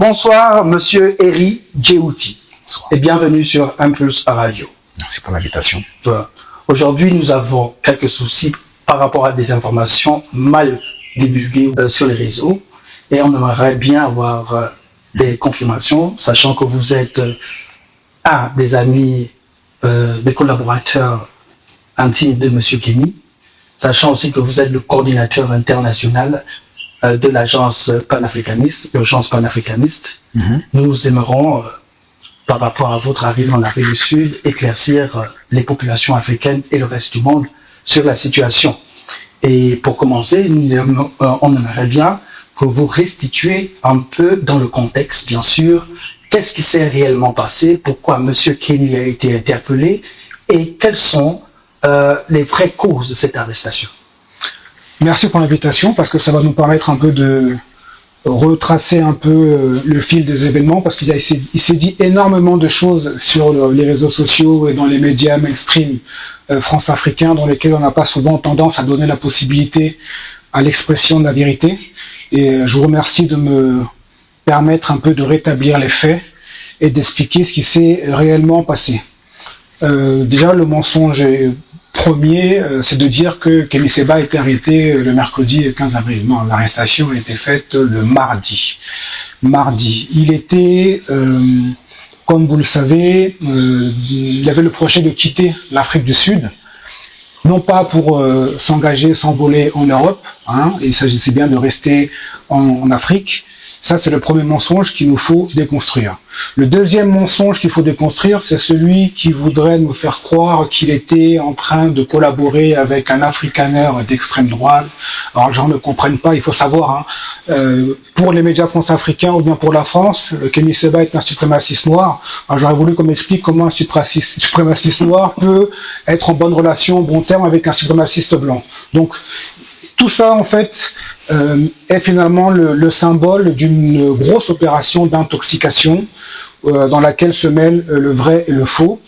Bonsoir, monsieur Eri Djehouti. Et bienvenue sur Impulse Radio. Merci pour l'invitation. Aujourd'hui, nous avons quelques soucis par rapport à des informations mal divulguées sur les réseaux. Et on aimerait bien avoir des confirmations, sachant que vous êtes un des amis, des collaborateurs intimes de monsieur Kenny, sachant aussi que vous êtes le coordinateur international de l'agence panafricaniste, l'urgence panafricaniste. Nous aimerons, par rapport à votre arrivée en Afrique du Sud, éclaircir les populations africaines et le reste du monde sur la situation. Et pour commencer, on aimerait bien que vous restituiez un peu dans le contexte, bien sûr, qu'est-ce qui s'est réellement passé, pourquoi monsieur Kenny a été interpellé et quelles sont les vraies causes de cette arrestation. Merci pour l'invitation parce que ça va nous permettre un peu de retracer un peu le fil des événements parce qu'il s'est dit énormément de choses sur les réseaux sociaux et dans les médias mainstream france-africains dans lesquels on n'a pas souvent tendance à donner la possibilité à l'expression de la vérité. Et je vous remercie de me permettre un peu de rétablir les faits et d'expliquer ce qui s'est réellement passé. Déjà, le mensonge premier, c'est de dire que Kemi Seba a été arrêté le mercredi 15 avril. Non, l'arrestation a été faite le mardi. Il était, comme vous le savez, il avait le projet de quitter l'Afrique du Sud, non pas pour s'engager, s'envoler en Europe, hein, il s'agissait bien de rester en Afrique. Ça, c'est le premier mensonge qu'il nous faut déconstruire. Le deuxième mensonge qu'il faut déconstruire, c'est celui qui voudrait nous faire croire qu'il était en train de collaborer avec un africaneur d'extrême droite. Alors, les gens ne comprennent pas, il faut savoir, hein, pour les médias france-africains ou bien pour la France, Kemi Seba est un suprémaciste noir. Alors, j'aurais voulu qu'on m'explique comment un suprémaciste noir peut être en bonne relation, en bon terme avec un suprémaciste blanc. Donc, tout ça, en fait, est finalement le symbole d'une grosse opération d'intoxication dans laquelle se mêlent le vrai et le faux.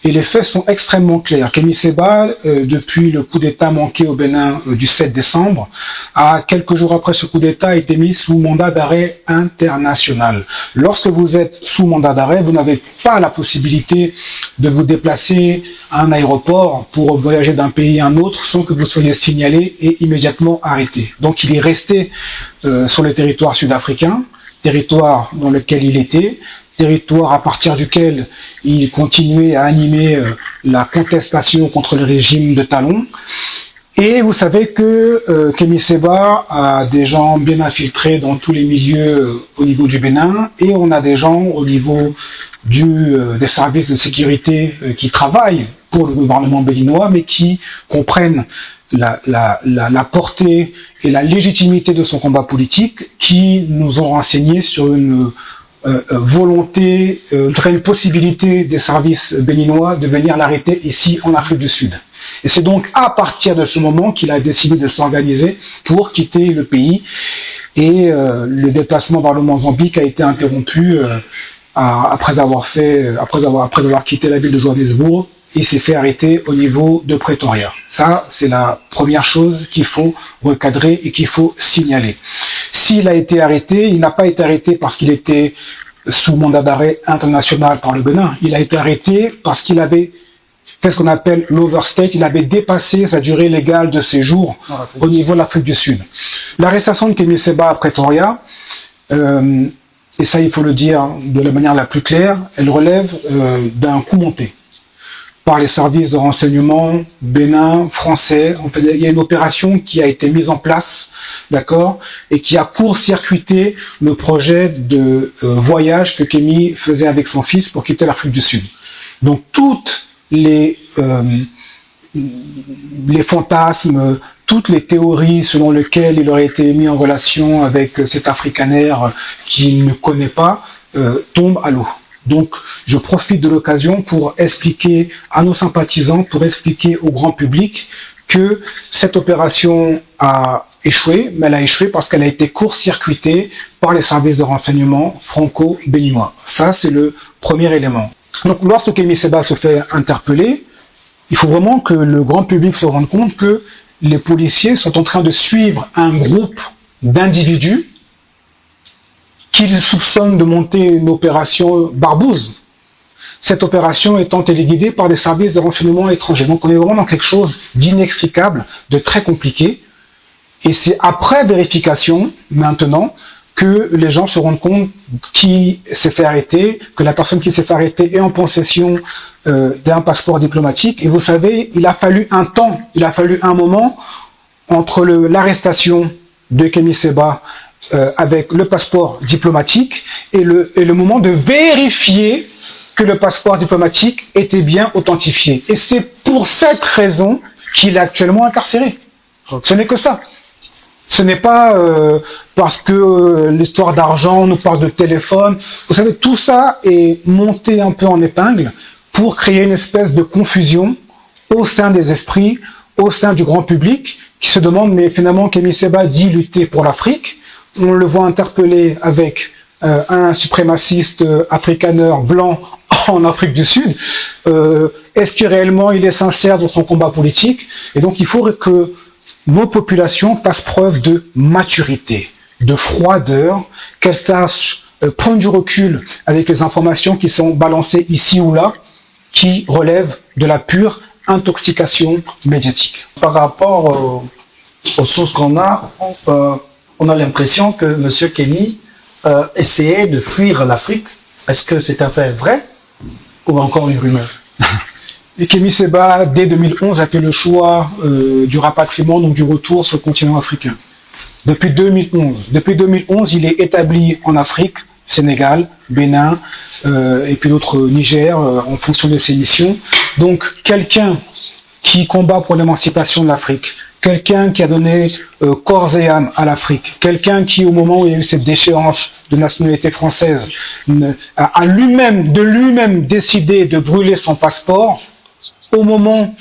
Et les faits sont extrêmement clairs. Kemi Seba, depuis le coup d'État manqué au Bénin du 7 décembre, quelques jours après ce coup d'État, a été mis sous mandat d'arrêt international. Lorsque vous êtes sous mandat d'arrêt, vous n'avez pas la possibilité de vous déplacer à un aéroport pour voyager d'un pays à un autre sans que vous soyez signalé et immédiatement arrêté. Donc il est resté sur le territoire sud-africain, territoire dans lequel il était, territoire à partir duquel il continuait à animer la contestation contre le régime de Talon. Et vous savez que Kemi Seba a des gens bien infiltrés dans tous les milieux au niveau du Bénin, et on a des gens au niveau des services de sécurité qui travaillent pour le gouvernement béninois, mais qui comprennent la portée et la légitimité de son combat politique, qui nous ont renseigné sur une volonté, une possibilité des services béninois de venir l'arrêter ici en Afrique du Sud. Et c'est donc à partir de ce moment qu'il a décidé de s'organiser pour quitter le pays. Et le déplacement vers le Mozambique a été interrompu après avoir quitté la ville de Johannesburg. Il s'est fait arrêter au niveau de Pretoria. Ça, c'est la première chose qu'il faut recadrer et qu'il faut signaler. S'il a été arrêté, il n'a pas été arrêté parce qu'il était sous mandat d'arrêt international par le Bénin. Il a été arrêté parce qu'il avait fait ce qu'on appelle l'overstay, il avait dépassé sa durée légale de séjour au niveau de l'Afrique du Sud. L'arrestation de Kemi Seba à Pretoria, et ça il faut le dire de la manière la plus claire, elle relève d'un coup monté par les services de renseignement bénin, français. En fait, il y a une opération qui a été mise en place, d'accord, et qui a court-circuité le projet de voyage que Kemi faisait avec son fils pour quitter l'Afrique du Sud. Donc, toutes les fantasmes, toutes les théories selon lesquelles il aurait été mis en relation avec cet africanaire qu'il ne connaît pas, tombent à l'eau. Donc, je profite de l'occasion pour expliquer à nos sympathisants, pour expliquer au grand public que cette opération a échoué, mais elle a échoué parce qu'elle a été court-circuitée par les services de renseignement franco-béninois. Ça, c'est le premier élément. Donc, lorsque Kemi Seba se fait interpeller, il faut vraiment que le grand public se rende compte que les policiers sont en train de suivre un groupe d'individus qu'il soupçonne de monter une opération barbouze. Cette opération étant téléguidée par des services de renseignement étrangers. Donc on est vraiment dans quelque chose d'inextricable, de très compliqué. Et c'est après vérification, maintenant, que les gens se rendent compte qui s'est fait arrêter, que la personne qui s'est fait arrêter est en possession d'un passeport diplomatique. Et vous savez, il a fallu un temps, il a fallu un moment entre l'arrestation de Kémy Séba avec le passeport diplomatique et le moment de vérifier que le passeport diplomatique était bien authentifié. Et c'est pour cette raison qu'il est actuellement incarcéré. Ce n'est que ça. Ce n'est pas parce que l'histoire d'argent, on nous parle de téléphone. Vous savez, tout ça est monté un peu en épingle pour créer une espèce de confusion au sein des esprits, au sein du grand public, qui se demande, mais finalement, Kémy Séba dit lutter pour l'Afrique. On le voit interpellé avec un suprémaciste africaneur blanc en Afrique du Sud. Est-ce que réellement il est sincère dans son combat politique? Et donc il faut que nos populations fassent preuve de maturité, de froideur, qu'elles sachent prendre du recul avec les informations qui sont balancées ici ou là, qui relèvent de la pure intoxication médiatique. Par rapport aux sources qu'on a, on a l'impression que M. Kémy essayait de fuir l'Afrique. Est-ce que c'est un fait vrai ou encore une rumeur? Et Kémy Séba, dès 2011, a fait le choix du rapatriement, donc du retour sur le continent africain. Depuis 2011. Depuis 2011, il est établi en Afrique, Sénégal, Bénin, et puis l'autre Niger, en fonction de ses missions. Donc, quelqu'un qui combat pour l'émancipation de l'Afrique, quelqu'un qui a donné corps et âme à l'Afrique, quelqu'un qui, au moment où il y a eu cette déchéance de nationalité française, a lui-même décidé de brûler son passeport, au moment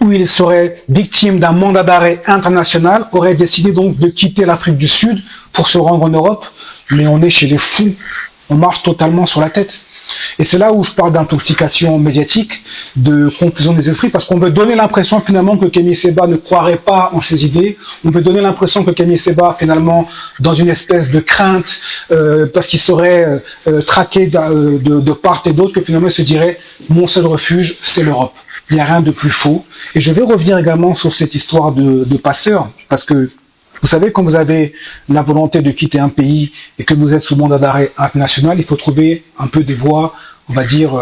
où il serait victime d'un mandat d'arrêt international, aurait décidé donc de quitter l'Afrique du Sud pour se rendre en Europe. Mais on est chez les fous, on marche totalement sur la tête. Et c'est là où je parle d'intoxication médiatique, de confusion des esprits, parce qu'on veut donner l'impression finalement que Kémy Séba ne croirait pas en ses idées, on veut donner l'impression que Kémy Séba finalement dans une espèce de crainte, parce qu'il serait traqué de part et d'autre, que finalement il se dirait « mon seul refuge, c'est l'Europe ». Il n'y a rien de plus faux. Et je vais revenir également sur cette histoire de passeurs, parce que vous savez, quand vous avez la volonté de quitter un pays et que vous êtes sous mandat d'arrêt international, il faut trouver un peu des voies, on va dire,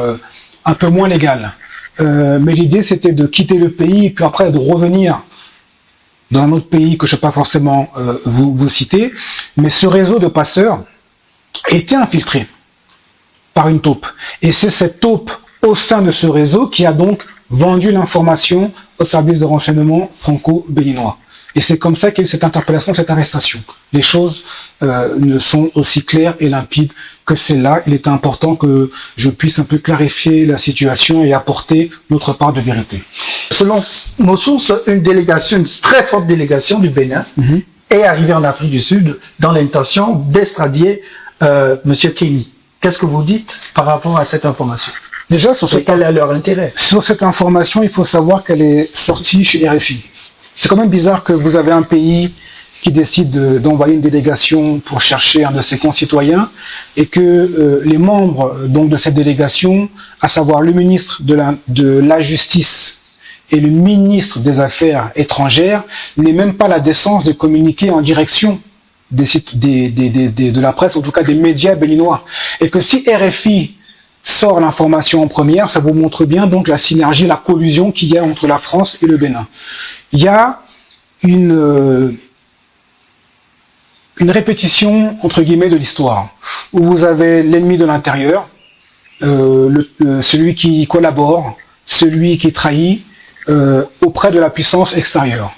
un peu moins légales. Mais l'idée, c'était de quitter le pays et puis après de revenir dans un autre pays que je ne vais pas forcément vous citer. Mais ce réseau de passeurs était infiltré par une taupe. Et c'est cette taupe au sein de ce réseau qui a donc vendu l'information au service de renseignement franco-béninois. Et c'est comme ça qu'il y a eu cette interpellation, cette arrestation. Les choses ne sont aussi claires et limpides que celle-là. Il était important que je puisse un peu clarifier la situation et apporter notre part de vérité. Selon nos sources, une très forte délégation du Bénin est arrivée en Afrique du Sud dans l'intention d'extradier M. Kémy. Qu'est-ce que vous dites par rapport à cette information? Déjà, quel est leur intérêt? Sur cette information, il faut savoir qu'elle est sortie chez RFI. C'est quand même bizarre que vous avez un pays qui décide d'envoyer une délégation pour chercher un de ses concitoyens et que les membres donc de cette délégation, à savoir le ministre de la Justice et le ministre des Affaires étrangères, n'aient même pas la décence de communiquer en direction de la presse, en tout cas des médias béninois. Et que si RFI sort l'information en première, ça vous montre bien donc la synergie, la collusion qu'il y a entre la France et le Bénin. Il y a une répétition, entre guillemets, de l'histoire, où vous avez l'ennemi de l'intérieur, celui qui collabore, celui qui trahit auprès de la puissance extérieure.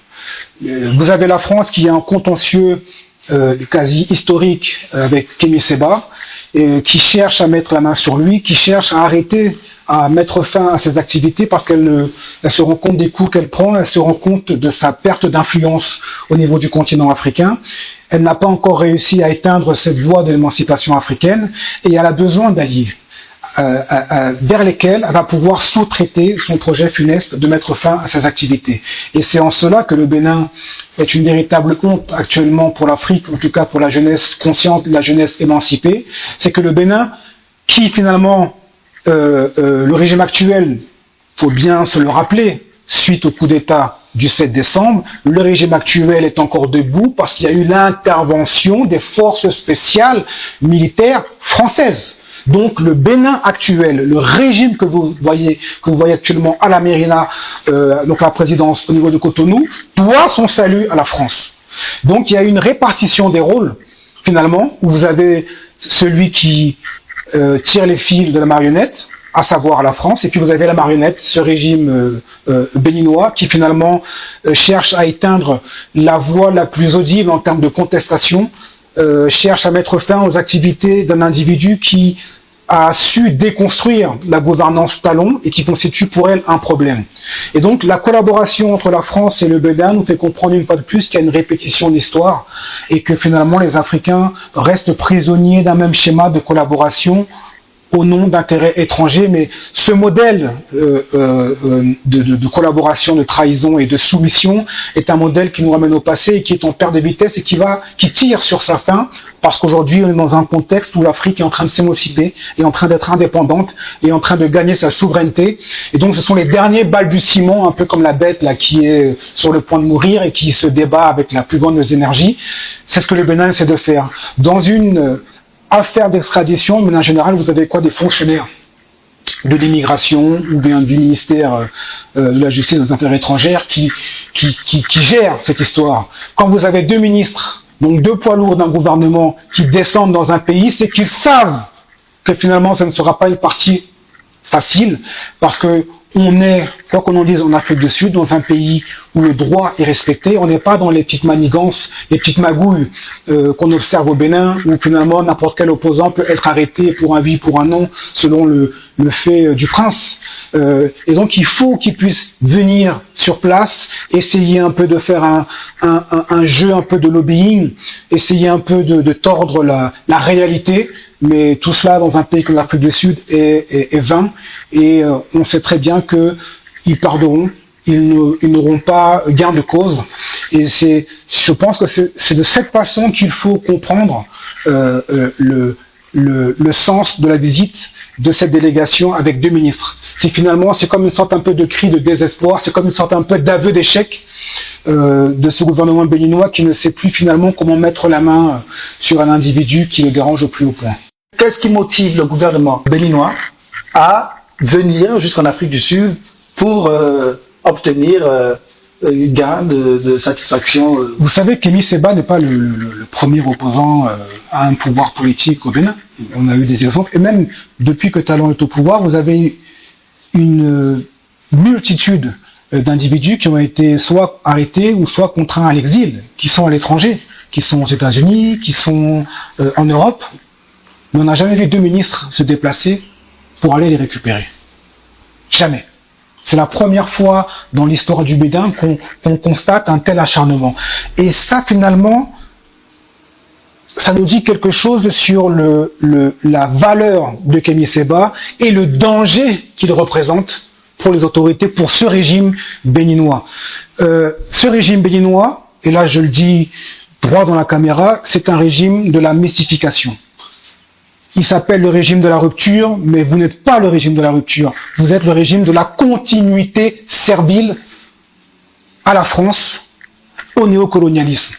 Vous avez la France qui a un contentieux quasi historique avec Kémy Séba, qui cherche à mettre la main sur lui, qui cherche à arrêter, à mettre fin à ses activités parce qu'elle se rend compte des coups qu'elle prend, elle se rend compte de sa perte d'influence au niveau du continent africain. Elle n'a pas encore réussi à éteindre cette voie de l'émancipation africaine et elle a besoin d'alliés. vers lesquels elle va pouvoir sous-traiter son projet funeste de mettre fin à ses activités. Et c'est en cela que le Bénin est une véritable honte actuellement pour l'Afrique, en tout cas pour la jeunesse consciente, la jeunesse émancipée. C'est que le Bénin, qui finalement, le régime actuel, faut bien se le rappeler, suite au coup d'État du 7 décembre, le régime actuel est encore debout parce qu'il y a eu l'intervention des forces spéciales militaires françaises. Donc le Bénin actuel, le régime que vous voyez actuellement à la Mérina, donc la présidence au niveau de Cotonou, doit son salut à la France. Donc il y a une répartition des rôles, finalement, où vous avez celui qui tire les fils de la marionnette, à savoir la France, et puis vous avez la marionnette, ce régime béninois qui finalement cherche à éteindre la voix la plus audible en termes de contestation, cherche à mettre fin aux activités d'un individu qui a su déconstruire la gouvernance talon et qui constitue pour elle un problème. Et donc la collaboration entre la France et le Bénin nous fait comprendre une fois de plus qu'il y a une répétition d'histoire et que finalement les Africains restent prisonniers d'un même schéma de collaboration au nom d'intérêts étrangers, mais ce modèle de collaboration, de trahison et de soumission est un modèle qui nous ramène au passé et qui est en perte de vitesse et qui tire sur sa fin, parce qu'aujourd'hui on est dans un contexte où l'Afrique est en train de s'émanciper, est en train d'être indépendante, est en train de gagner sa souveraineté, et donc ce sont les derniers balbutiements, un peu comme la bête là qui est sur le point de mourir et qui se débat avec la plus grande des énergies. C'est ce que le Bénin essaie de faire. Dans une affaire d'extradition, mais en général, vous avez quoi? Des fonctionnaires de l'immigration ou bien du ministère de la Justice et des Affaires étrangères qui gèrent cette histoire. Quand vous avez deux ministres, donc deux poids lourds d'un gouvernement qui descendent dans un pays, c'est qu'ils savent que finalement, ça ne sera pas une partie facile, parce que on est, quoi qu'on en dise, en Afrique du Sud, dans un pays où le droit est respecté. On n'est pas dans les petites manigances, les petites magouilles qu'on observe au Bénin, où finalement n'importe quel opposant peut être arrêté pour un oui, pour un non, selon le fait du prince. Et donc il faut qu'ils puissent venir sur place, essayer un peu de faire un jeu un peu de lobbying, essayer un peu de tordre la réalité. Mais tout cela dans un pays comme l'Afrique du Sud est vain, et on sait très bien que ils perdront, ils n'auront pas gain de cause, et je pense que c'est de cette façon qu'il faut comprendre le sens de la visite de cette délégation avec deux ministres. C'est comme une sorte un peu de cri de désespoir, c'est comme une sorte un peu d'aveu d'échec de ce gouvernement béninois qui ne sait plus finalement comment mettre la main sur un individu qui le dérange au plus haut point. Qu'est-ce qui motive le gouvernement béninois à venir jusqu'en Afrique du Sud pour obtenir gain de satisfaction? Vous savez qu'Kémy Séba n'est pas le premier opposant à un pouvoir politique au Bénin. On a eu des exemples, et même depuis que Talon est au pouvoir, vous avez une multitude d'individus qui ont été soit arrêtés ou soit contraints à l'exil, qui sont à l'étranger, qui sont aux États-Unis, qui sont en Europe. Mais on n'a jamais vu deux ministres se déplacer pour aller les récupérer. Jamais. C'est la première fois dans l'histoire du Bénin qu'on constate un tel acharnement. Et ça, finalement, ça nous dit quelque chose sur la valeur de Kémy Séba et le danger qu'il représente pour les autorités, pour ce régime béninois. Ce régime béninois, et là je le dis droit dans la caméra, c'est un régime de la mystification. Il s'appelle le régime de la rupture, mais vous n'êtes pas le régime de la rupture. Vous êtes le régime de la continuité servile à la France, au néocolonialisme.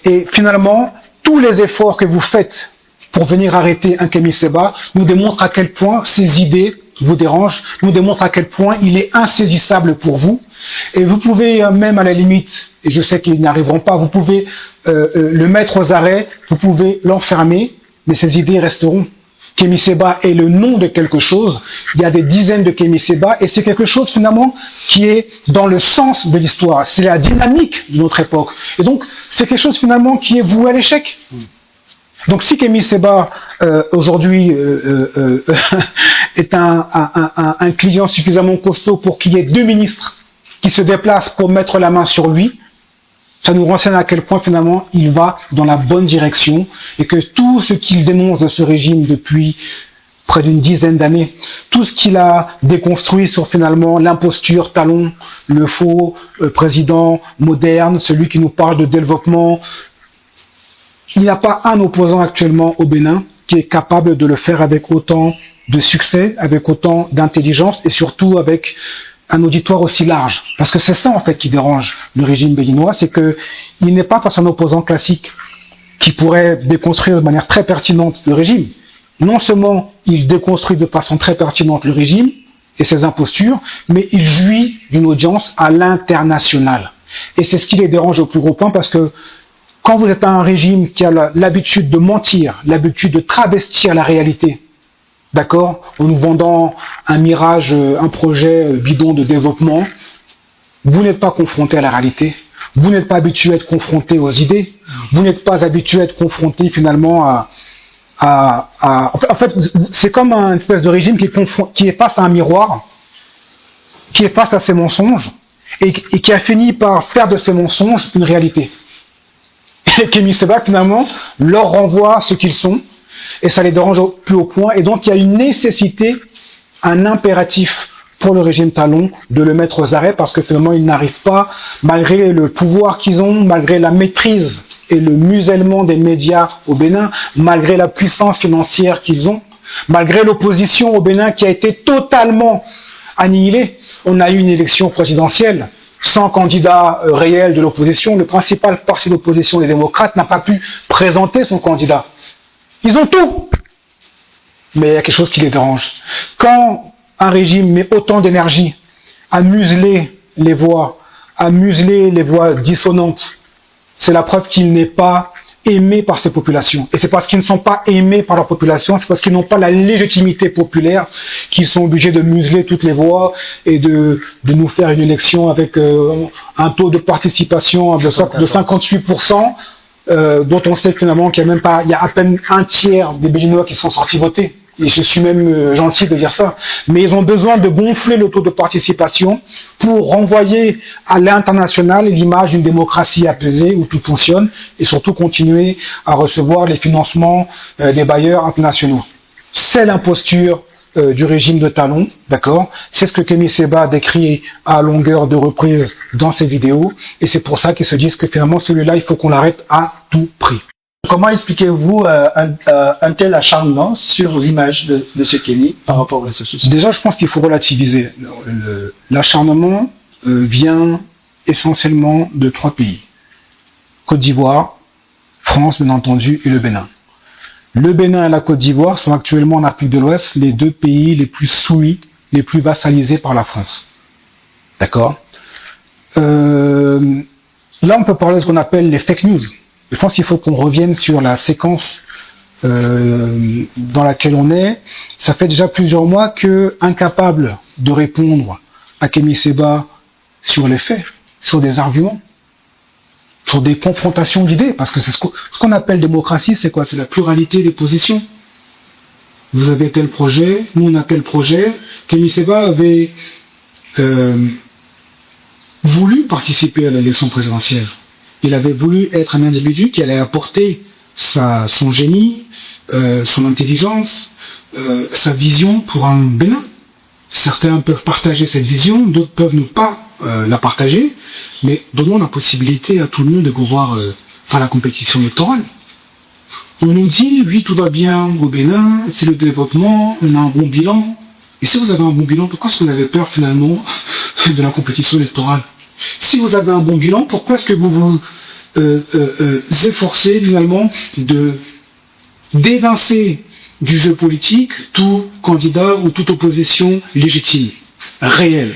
Et finalement, tous les efforts que vous faites pour venir arrêter un Kémy Séba nous démontrent à quel point ces idées vous dérangent, nous démontrent à quel point il est insaisissable pour vous. Et vous pouvez même à la limite, et je sais qu'ils n'y arriveront pas, vous pouvez le mettre aux arrêts, vous pouvez l'enfermer, mais ces idées resteront. Kémy Séba est le nom de quelque chose. Il y a des dizaines de Kémy Séba, et c'est quelque chose finalement qui est dans le sens de l'histoire. C'est la dynamique de notre époque. Et donc, c'est quelque chose finalement qui est voué à l'échec. Donc, si Kémy Séba aujourd'hui est un client suffisamment costaud pour qu'il y ait deux ministres qui se déplacent pour mettre la main sur lui, ça nous renseigne à quel point finalement il va dans la bonne direction, et que tout ce qu'il dénonce de ce régime depuis près d'une dizaine d'années. Tout ce qu'il a déconstruit sur finalement l'imposture, Talon, le faux président moderne, celui qui nous parle de développement. Il n'y a pas un opposant actuellement au Bénin qui est capable de le faire avec autant de succès, avec autant d'intelligence et surtout avec un auditoire aussi large. Parce que c'est ça en fait qui dérange le régime béninois, c'est que il n'est pas face à un opposant classique qui pourrait déconstruire de manière très pertinente le régime. Non seulement il déconstruit de façon très pertinente le régime et ses impostures, mais il jouit d'une audience à l'international. Et c'est ce qui les dérange au plus gros point, parce que quand vous êtes un régime qui a l'habitude de mentir, l'habitude de travestir la réalité, d'accord, en nous vendant un mirage, un projet bidon de développement, vous n'êtes pas confronté à la réalité, vous n'êtes pas habitué à être confronté aux idées, vous n'êtes pas habitué à être confronté finalement en fait, c'est comme un espèce de régime qui est face à un miroir, qui est face à ses mensonges, et qui a fini par faire de ces mensonges une réalité. Et Kémy Séba, finalement, leur renvoie ce qu'ils sont, et ça les dérange au plus haut point, et donc il y a une nécessité, un impératif pour le régime Talon de le mettre aux arrêts, parce que finalement ils n'arrivent pas, malgré le pouvoir qu'ils ont, malgré la maîtrise et le musellement des médias au Bénin, malgré la puissance financière qu'ils ont, malgré l'opposition au Bénin qui a été totalement annihilée. On a eu une élection présidentielle sans candidat réel de l'opposition. Le principal parti d'opposition, les démocrates, n'a pas pu présenter son candidat. Ils ont tout, mais il y a quelque chose qui les dérange. Quand un régime met autant d'énergie à museler les voix dissonantes, c'est la preuve qu'il n'est pas aimé par ces populations. Et c'est parce qu'ils ne sont pas aimés par leur population, c'est parce qu'ils n'ont pas la légitimité populaire qu'ils sont obligés de museler toutes les voix et de nous faire une élection avec un taux de participation de 58%, dont on sait finalement qu'il y a à peine un tiers des Béninois qui sont sortis voter. Et je suis même gentil de dire ça. Mais ils ont besoin de gonfler le taux de participation pour renvoyer à l'international l'image d'une démocratie apaisée où tout fonctionne, et surtout continuer à recevoir les financements des bailleurs internationaux. C'est l'imposture du régime de Talon, d'accord? C'est ce que Kémy Séba décrit à longueur de reprises dans ses vidéos, et c'est pour ça qu'ils se disent que finalement celui-là, il faut qu'on l'arrête à tout prix. Comment expliquez-vous un tel acharnement sur l'image de ce Kémy par rapport aux réseaux sociaux? Déjà, je pense qu'il faut relativiser. L'acharnement vient essentiellement de 3 pays. Côte d'Ivoire, France, bien entendu, et le Bénin. Le Bénin et la Côte d'Ivoire sont actuellement en Afrique de l'Ouest les 2 pays les plus soumis, les plus vassalisés par la France. D'accord? Là, on peut parler de ce qu'on appelle les fake news. Je pense qu'il faut qu'on revienne sur la séquence dans laquelle on est. Ça fait déjà plusieurs mois que, incapable de répondre à Kémy Séba sur les faits, sur des arguments, sur des confrontations d'idées, parce que c'est ce qu'on appelle démocratie, c'est quoi? C'est la pluralité des positions. Vous avez tel projet, nous on a tel projet. Kémy Séba avait voulu participer à l'élection présidentielle. Il avait voulu être un individu qui allait apporter son génie, son intelligence, sa vision pour un Bénin. Certains peuvent partager cette vision, d'autres peuvent ne pas la partager, mais donnons la possibilité à tout le monde de pouvoir faire la compétition électorale. On nous dit, oui, tout va bien au Bénin, c'est le développement, on a un bon bilan. Et si vous avez un bon bilan, pourquoi est-ce que vous avez peur finalement de la compétition électorale? Si vous avez un bon bilan, pourquoi est-ce que vous vous efforcez finalement d'évincer du jeu politique tout candidat ou toute opposition légitime, réelle?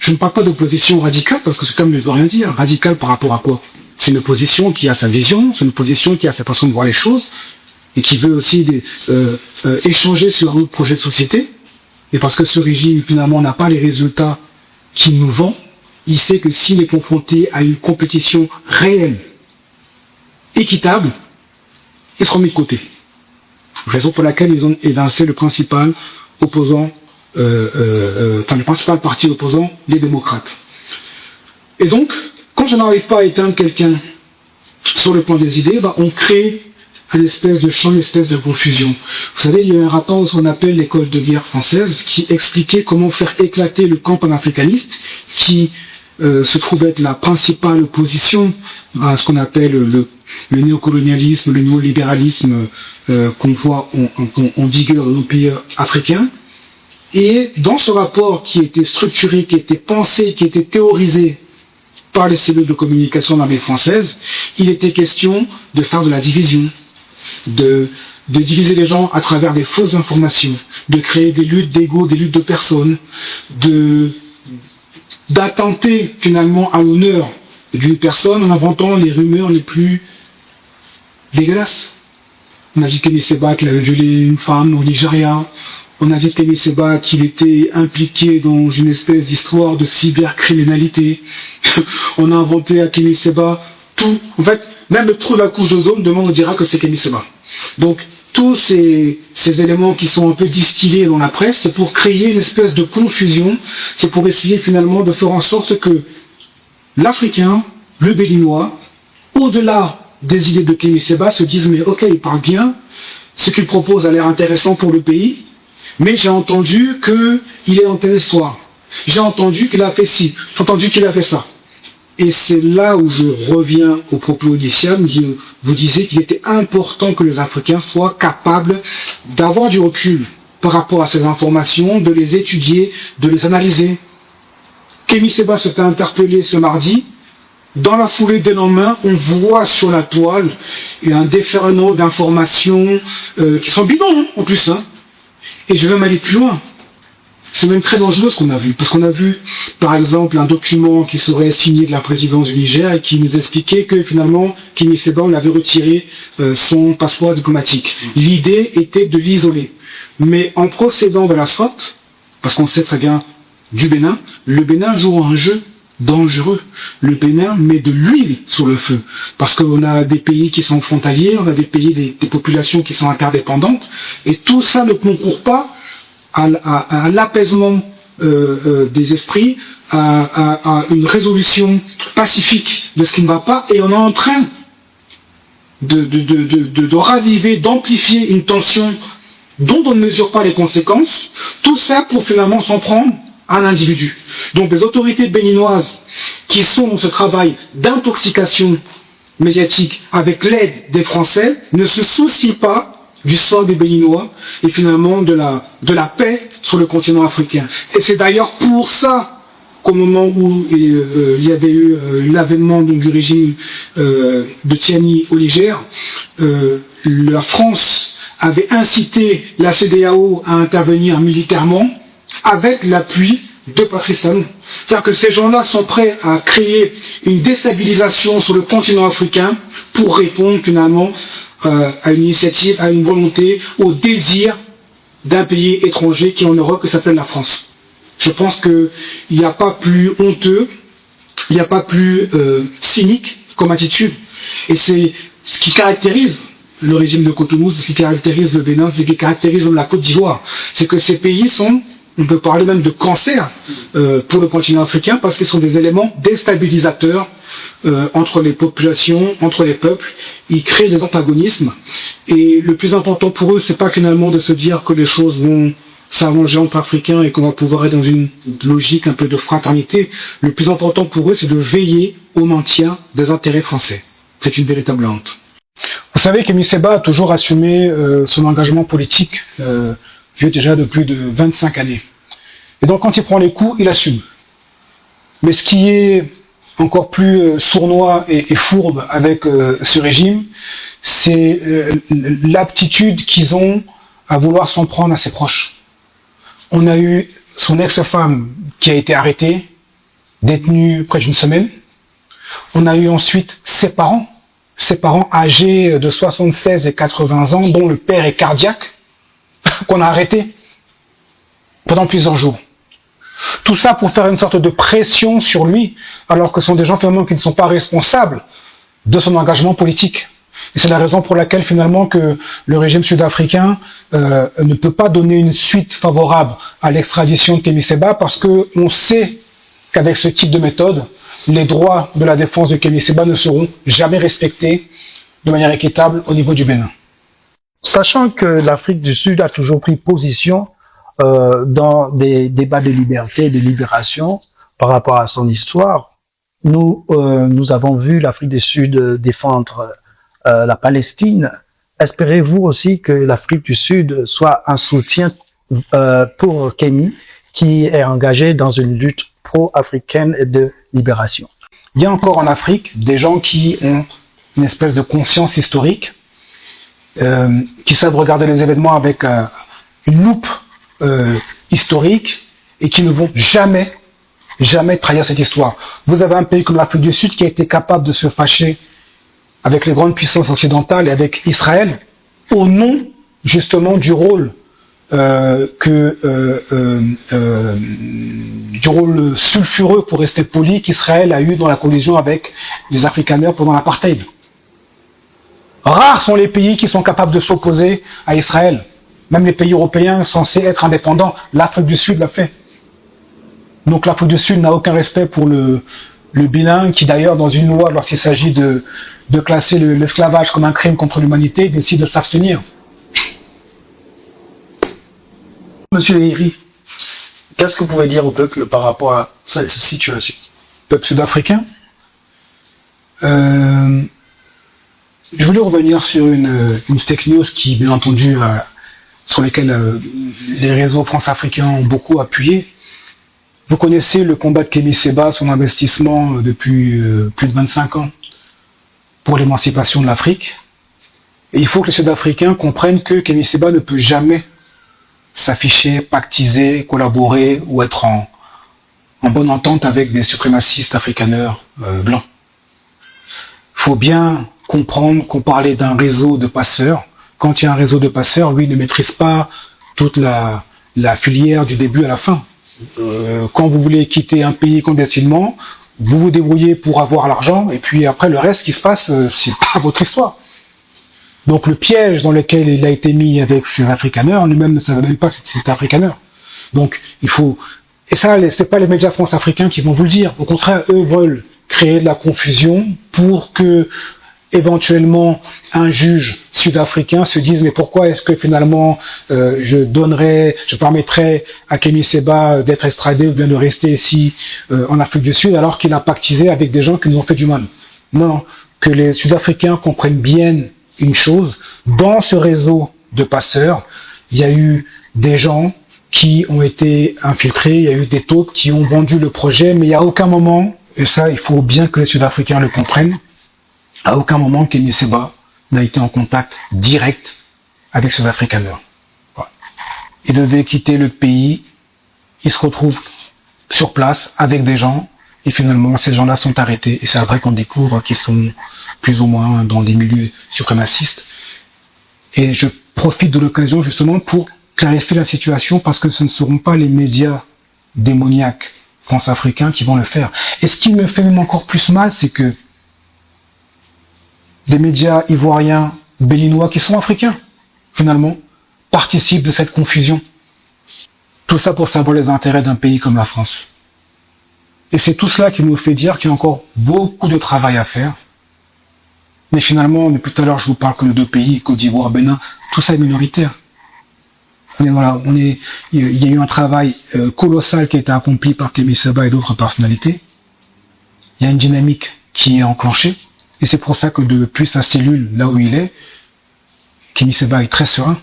Je ne parle pas d'opposition radicale, parce que ce terme ne veut rien dire. Radical par rapport à quoi? C'est une opposition qui a sa vision, c'est une opposition qui a sa façon de voir les choses, et qui veut aussi échanger sur un autre projet de société. Et parce que ce régime finalement n'a pas les résultats qu'il nous vend, il sait que s'il est confronté à une compétition réelle, équitable, il sera mis de côté. Raison pour laquelle ils ont évincé le principal opposant, le principal parti opposant, les démocrates. Et donc, quand je n'arrive pas à éteindre quelqu'un sur le plan des idées, on crée un espèce de champ, une espèce de confusion. Vous savez, il y a un rapport de ce qu'on appelle l'école de guerre française qui expliquait comment faire éclater le camp panafricaniste qui se trouve être la principale opposition à ce qu'on appelle le néocolonialisme, le néolibéralisme qu'on voit en vigueur dans nos pays africains. Et dans ce rapport qui était structuré, qui était pensé, qui était théorisé par les cellules de communication de l'armée française, il était question de faire de la division, de diviser les gens à travers des fausses informations, de créer des luttes d'ego, des luttes de personnes, d'attenter finalement à l'honneur d'une personne en inventant les rumeurs les plus dégueulasses. On a dit qu'Kémy Séba qu'il avait violé une femme au Nigeria. On a dit de Kémy Séba qu'il était impliqué dans une espèce d'histoire de cybercriminalité. On a inventé à Kémy Séba tout. En fait, même le trou de la couche d'ozone, demain on dira que c'est Kémy Séba. Donc, tous ces éléments qui sont un peu distillés dans la presse, c'est pour créer une espèce de confusion, c'est pour essayer finalement de faire en sorte que l'Africain, le Béninois, au-delà des idées de Kémy Séba, se disent mais ok, il parle bien, ce qu'il propose a l'air intéressant pour le pays, mais j'ai entendu qu'il est en telle histoire, j'ai entendu qu'il a fait ci, j'ai entendu qu'il a fait ça. Et c'est là où je reviens au propos initial, où je vous disais qu'il était important que les Africains soient capables d'avoir du recul par rapport à ces informations, de les étudier, de les analyser. Kémy Séba se fait interpeller ce mardi. Dans la foulée des lendemains, on voit sur la toile un déferlement d'informations qui sont bidons en plus. Et je vais même aller plus loin. C'est même très dangereux ce qu'on a vu, parce qu'on a vu, par exemple, un document qui serait signé de la présidence du Niger et qui nous expliquait que finalement, Kémy Séba, on avait retiré son passeport diplomatique. L'idée était de l'isoler. Mais en procédant de la sorte, parce qu'on sait que ça vient du Bénin, le Bénin joue un jeu dangereux. Le Bénin met de l'huile sur le feu, parce qu'on a des pays qui sont frontaliers, on a des pays, des populations qui sont interdépendantes, et tout ça ne concourt pas à l'apaisement des esprits, à une résolution pacifique de ce qui ne va pas, et on est en train de raviver, d'amplifier une tension dont on ne mesure pas les conséquences, tout ça pour finalement s'en prendre à l'individu. Donc les autorités béninoises qui sont dans ce travail d'intoxication médiatique avec l'aide des Français ne se soucient pas du sort des Béninois et finalement de la paix sur le continent africain. Et c'est d'ailleurs pour ça qu'au moment où il y avait eu l'avènement du régime de Tiani au Niger, la France avait incité la CEDEAO à intervenir militairement avec l'appui de Patrice Talon. C'est-à-dire que ces gens-là sont prêts à créer une déstabilisation sur le continent africain pour répondre finalement à une initiative, à une volonté, au désir d'un pays étranger qui est en Europe, que s'appelle la France. Je pense qu'il n'y a pas plus honteux, il n'y a pas plus cynique comme attitude. Et c'est ce qui caractérise le régime de Cotonou, c'est ce qui caractérise le Bénin, c'est ce qui caractérise même la Côte d'Ivoire. C'est que ces pays sont, on peut parler même de cancer pour le continent africain, parce qu'ils sont des éléments déstabilisateurs entre les populations, entre les peuples. Ils créent des antagonismes. Et le plus important pour eux, c'est pas finalement de se dire que les choses vont s'arranger entre Africains et qu'on va pouvoir être dans une logique un peu de fraternité. Le plus important pour eux, c'est de veiller au maintien des intérêts français. C'est une véritable honte. Vous savez qu'Kémy Séba a toujours assumé son engagement politique, vieux déjà de plus de 25 années. Et donc quand il prend les coups, il assume. Mais ce qui est encore plus sournois et fourbe avec ce régime, c'est l'aptitude qu'ils ont à vouloir s'en prendre à ses proches. On a eu son ex-femme qui a été arrêtée, détenue près d'une semaine. On a eu ensuite ses parents âgés de 76 et 80 ans, dont le père est cardiaque, qu'on a arrêté pendant plusieurs jours. Tout ça pour faire une sorte de pression sur lui, alors que ce sont des gens finalement qui ne sont pas responsables de son engagement politique. Et c'est la raison pour laquelle finalement que le régime sud-africain ne peut pas donner une suite favorable à l'extradition de Kémy Séba, parce que on sait qu'avec ce type de méthode, les droits de la défense de Kémy Séba ne seront jamais respectés de manière équitable au niveau du Bénin. Sachant que l'Afrique du Sud a toujours pris position dans des débats de liberté et de libération par rapport à son histoire, nous avons vu l'Afrique du Sud défendre la Palestine. Espérez-vous aussi que l'Afrique du Sud soit un soutien pour Kémy, qui est engagé dans une lutte pro-africaine et de libération? Il y a encore en Afrique des gens qui ont une espèce de conscience historique, qui savent regarder les événements avec une loupe historique et qui ne vont jamais trahir cette histoire. Vous avez un pays comme l'Afrique du Sud qui a été capable de se fâcher avec les grandes puissances occidentales et avec Israël au nom justement du rôle du rôle sulfureux, pour rester poli, qu'Israël a eu dans la collision avec les Afrikaners pendant l'apartheid. Rares sont les pays qui sont capables de s'opposer à Israël. Même les pays européens censés être indépendants, l'Afrique du Sud l'a fait. Donc l'Afrique du Sud n'a aucun respect pour le bilingue, qui d'ailleurs dans une loi, lorsqu'il s'agit de classer l'esclavage comme un crime contre l'humanité, décide de s'abstenir. Monsieur Iri, qu'est-ce que vous pouvez dire au peuple par rapport à cette situation? Peuple sud-africain, je voulais revenir sur une fake news qui, bien entendu, sur lesquelles les réseaux France-Africains ont beaucoup appuyé. Vous connaissez le combat de Kémy Séba, son investissement depuis plus de 25 ans pour l'émancipation de l'Afrique. Et il faut que les Sud-Africains comprennent que Kémy Séba ne peut jamais s'afficher, pactiser, collaborer ou être en bonne entente avec des suprémacistes afrikaners blancs. Il faut bien comprendre qu'on parlait d'un réseau de passeurs. Quand il y a un réseau de passeurs, lui ne maîtrise pas toute la filière du début à la fin. Quand vous voulez quitter un pays clandestinement, vous vous débrouillez pour avoir l'argent, et puis après le reste qui se passe, c'est pas votre histoire. Donc le piège dans lequel il a été mis avec ces afrikaners, lui-même ne savait même pas que c'était afrikaners. Donc il faut, et ça c'est pas les médias France-africains qui vont vous le dire. Au contraire, eux veulent créer de la confusion pour que éventuellement un juge sud-africain se dise mais pourquoi est-ce que finalement je permettrais à Kémy Séba d'être extradé ou bien de rester ici en Afrique du Sud alors qu'il a pactisé avec des gens qui nous ont fait du mal. Non, que les Sud-Africains comprennent bien une chose, dans ce réseau de passeurs, il y a eu des gens qui ont été infiltrés, il y a eu des taupes qui ont vendu le projet, mais il n'y a aucun moment, et ça il faut bien que les Sud-Africains le comprennent, à aucun moment Kémy Séba n'a été en contact direct avec ces afrikaners. Voilà. Il devait quitter le pays, il se retrouve sur place avec des gens, et finalement ces gens-là sont arrêtés, et c'est après qu'on découvre qu'ils sont plus ou moins dans des milieux suprémacistes. Et je profite de l'occasion justement pour clarifier la situation, parce que ce ne seront pas les médias démoniaques France-africains qui vont le faire. Et ce qui me fait même encore plus mal, c'est que des médias ivoiriens, béninois, qui sont africains, finalement, participent de cette confusion. Tout ça pour servir les intérêts d'un pays comme la France. Et c'est tout cela qui nous fait dire qu'il y a encore beaucoup de travail à faire. Mais finalement, depuis tout à l'heure, je vous parle que de deux pays, Côte d'Ivoire, Bénin, tout ça est minoritaire. Il y a eu un travail colossal qui a été accompli par Kémy Séba et d'autres personnalités. Il y a une dynamique qui est enclenchée. Et c'est pour ça que depuis sa cellule, là où il est, Kémy Séba est très serein.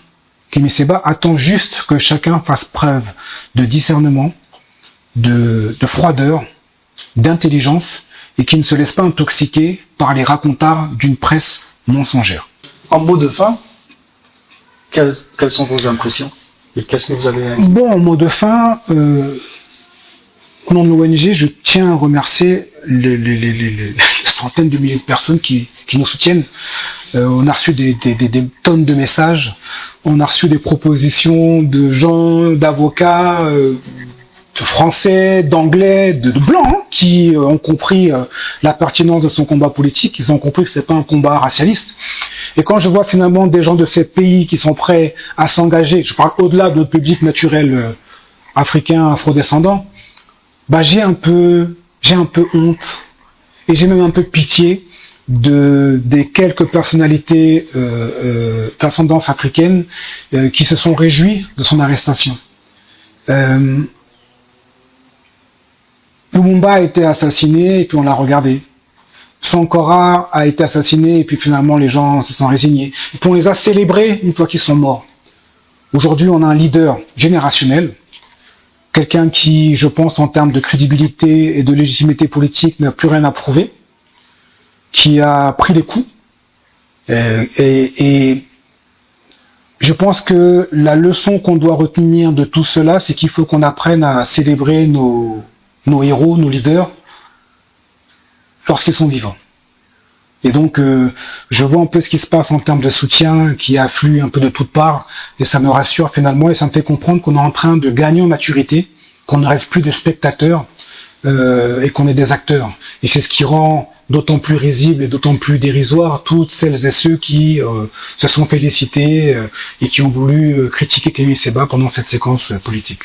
Kémy Séba attend juste que chacun fasse preuve de discernement, de froideur, d'intelligence, et qui ne se laisse pas intoxiquer par les racontards d'une presse mensongère. En mot de fin, quelles sont vos impressions? Et qu'est-ce que vous avez... Bon, en mot de fin, au nom de l'ONG, je tiens à remercier les centaines de milliers de personnes qui nous soutiennent. On a reçu des tonnes de messages, on a reçu des propositions de gens, d'avocats, de français, d'anglais, de blancs, hein, qui ont compris la pertinence de son combat politique. Ils ont compris que c'était pas un combat racialiste. Et quand je vois finalement des gens de ces pays qui sont prêts à s'engager, je parle au-delà de notre public naturel africain, afrodescendant, bah j'ai un peu honte et j'ai même un peu pitié des quelques personnalités d'ascendance africaine qui se sont réjouis de son arrestation. Lumumba a été assassiné et puis on l'a regardé. Sankara a été assassiné et puis finalement les gens se sont résignés. Et puis on les a célébrés une fois qu'ils sont morts. Aujourd'hui, on a un leader générationnel, quelqu'un qui, je pense, en termes de crédibilité et de légitimité politique, n'a plus rien à prouver, qui a pris les coups. Et je pense que la leçon qu'on doit retenir de tout cela, c'est qu'il faut qu'on apprenne à célébrer nos héros, nos leaders, lorsqu'ils sont vivants. Et donc, je vois un peu ce qui se passe en termes de soutien qui afflue un peu de toutes parts, et ça me rassure finalement, et ça me fait comprendre qu'on est en train de gagner en maturité, qu'on ne reste plus des spectateurs, et qu'on est des acteurs. Et c'est ce qui rend d'autant plus risible et d'autant plus dérisoire toutes celles et ceux qui se sont félicités et qui ont voulu critiquer Kémy Séba pendant cette séquence politique.